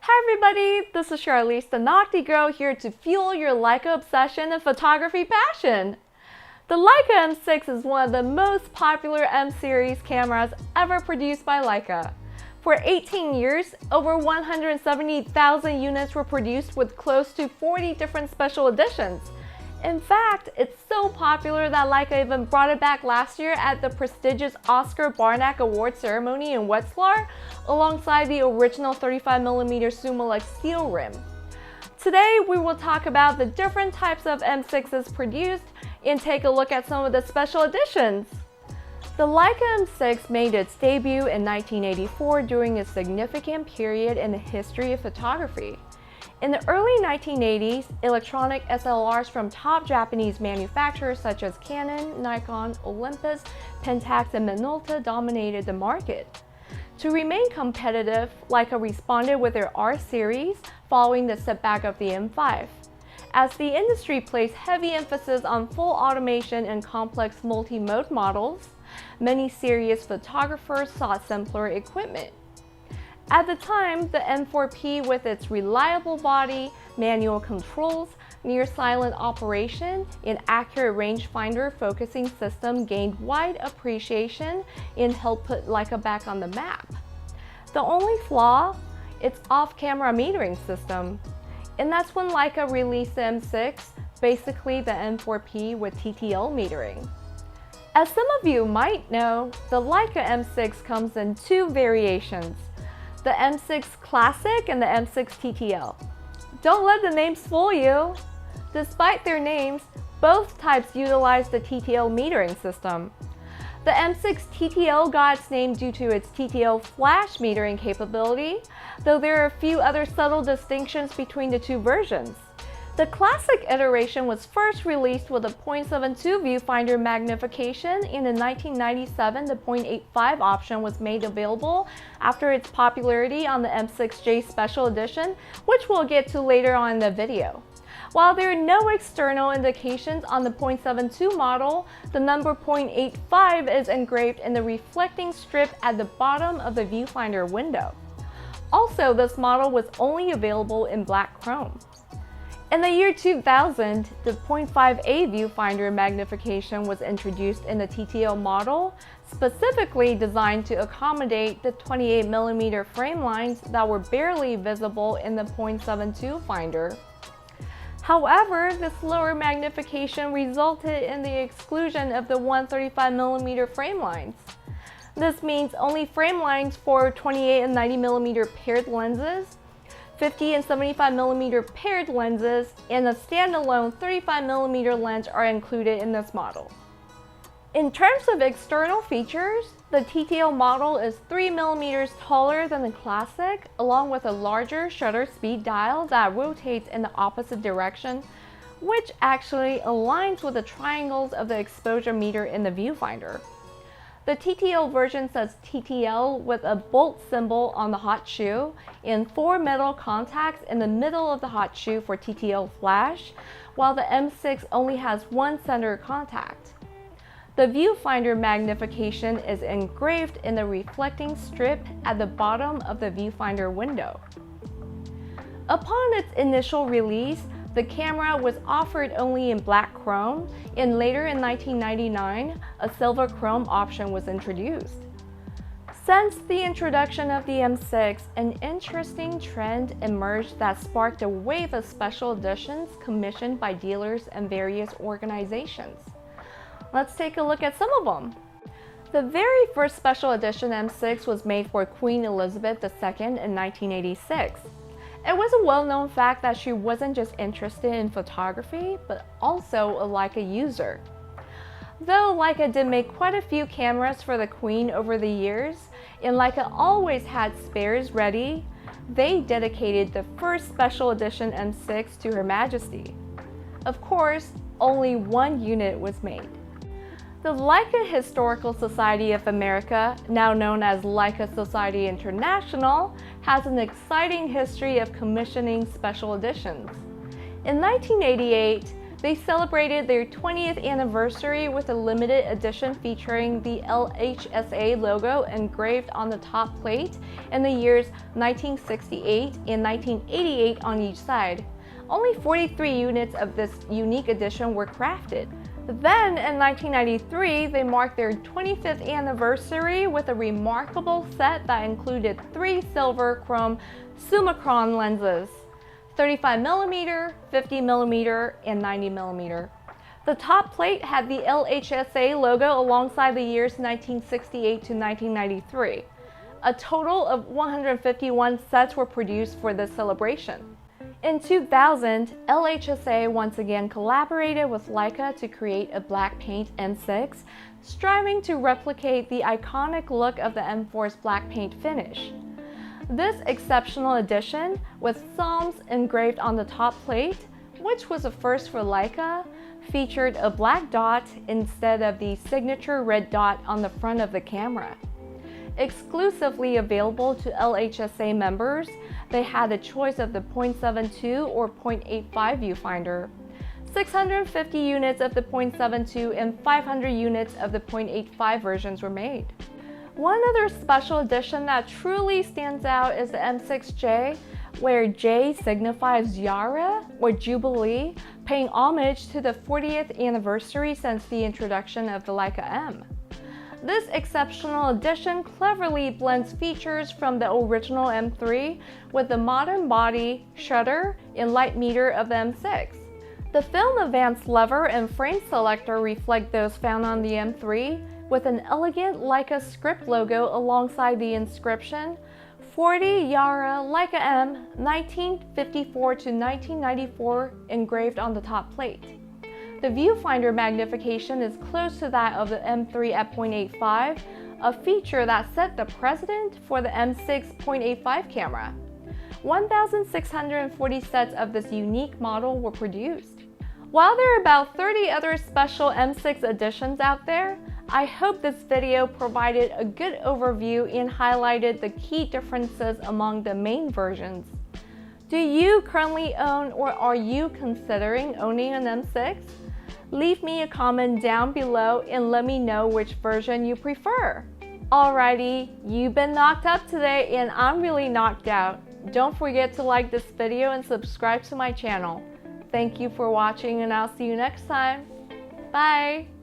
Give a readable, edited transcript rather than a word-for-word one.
Hi everybody, this is Charlize, the Nocti Girl, here to fuel your Leica obsession and photography passion. The Leica M6 is one of the most popular M-series cameras ever produced by Leica. For 18 years, over 170,000 units were produced with close to 40 different special editions. In fact, it's so popular that Leica even brought it back last year at the prestigious Oscar Barnack Award ceremony in Wetzlar, alongside the original 35mm Summilux steel rim. Today, we will talk about the different types of M6s produced and take a look at some of the special editions. The Leica M6 made its debut in 1984 during a significant period in the history of photography. In the early 1980s, electronic SLRs from top Japanese manufacturers such as Canon, Nikon, Olympus, Pentax, and Minolta dominated the market. To remain competitive, Leica responded with their R series following the setback of the M5. As the industry placed heavy emphasis on full automation and complex multi-mode models, many serious photographers sought simpler equipment. At the time, the M4P, with its reliable body, manual controls, near-silent operation, and accurate rangefinder focusing system gained wide appreciation and helped put Leica back on the map. The only flaw? Its off-camera metering system. And that's when Leica released the M6, basically the M4P with TTL metering. As some of you might know, the Leica M6 comes in two variations: the M6 Classic and the M6 TTL. Don't let the names fool you. Despite their names, both types utilize the TTL metering system. The M6 TTL got its name due to its TTL flash metering capability, though there are a few other subtle distinctions between the two versions. The Classic iteration was first released with a 0.72 viewfinder magnification, and in 1997 the 0.85 option was made available after its popularity on the M6J Special Edition, which we'll get to later on in the video. While there are no external indications on the 0.72 model, the number 0.85 is engraved in the reflecting strip at the bottom of the viewfinder window. Also, this model was only available in black chrome. In the year 2000, the 0.5A viewfinder magnification was introduced in the TTL model, specifically designed to accommodate the 28mm frame lines that were barely visible in the 0.72 finder. However, this lower magnification resulted in the exclusion of the 135mm frame lines. This means only frame lines for 28 and 90mm paired lenses, 50 and 75mm paired lenses, and a standalone 35mm lens are included in this model. In terms of external features, the TTL model is 3mm taller than the Classic, along with a larger shutter speed dial that rotates in the opposite direction, which actually aligns with the triangles of the exposure meter in the viewfinder. The TTL version says TTL with a bolt symbol on the hot shoe and 4 metal contacts in the middle of the hot shoe for TTL flash, while the M6 only has one center contact. The viewfinder magnification is engraved in the reflecting strip at the bottom of the viewfinder window. Upon its initial release, the camera was offered only in black chrome, and later in 1999, a silver chrome option was introduced. Since the introduction of the M6, an interesting trend emerged that sparked a wave of special editions commissioned by dealers and various organizations. Let's take a look at some of them. The very first special edition M6 was made for Queen Elizabeth II in 1986. It was a well-known fact that she wasn't just interested in photography, but also a Leica user. Though Leica did make quite a few cameras for the Queen over the years, and Leica always had spares ready, they dedicated the first special edition M6 to Her Majesty. Of course, only one unit was made. The Leica Historical Society of America, now known as Leica Society International, has an exciting history of commissioning special editions. In 1988, They celebrated their 20th anniversary with a limited edition featuring the LHSA logo engraved on the top plate in the years 1968 and 1988 on each side. Only 43 units of this unique edition were crafted. Then, in 1993, they marked their 25th anniversary with a remarkable set that included 3 silver chrome Summicron lenses: 35mm, 50mm, and 90mm. The top plate had the LHSA logo alongside the years 1968 to 1993. A total of 151 sets were produced for this celebration. In 2000, LHSA once again collaborated with Leica to create a black paint M6, striving to replicate the iconic look of the M4's black paint finish. This exceptional edition, with Psalms engraved on the top plate, which was a first for Leica, featured a black dot instead of the signature red dot on the front of the camera. Exclusively available to LHSA members, they had a choice of the 0.72 or 0.85 viewfinder. 650 units of the 0.72 and 500 units of the 0.85 versions were made. One other special edition that truly stands out is the M6J, where J signifies Yara or Jubilee, paying homage to the 40th anniversary since the introduction of the Leica M. This exceptional edition cleverly blends features from the original M3 with the modern body, shutter, and light meter of the M6. The film advance lever and frame selector reflect those found on the M3, with an elegant Leica script logo alongside the inscription 40 Yara Leica M 1954 to 1994 engraved on the top plate. The viewfinder magnification is close to that of the M3 at 0.85, a feature that set the precedent for the M6 0.85 camera. 1,640 sets of this unique model were produced. While there are about 30 other special M6 editions out there, I hope this video provided a good overview and highlighted the key differences among the main versions. Do you currently own or are you considering owning an M6? Leave me a comment down below and let me know which version you prefer. Alrighty, you've been knocked up today and I'm really knocked out. Don't forget to like this video and subscribe to my channel. Thank you for watching and I'll see you next time. Bye!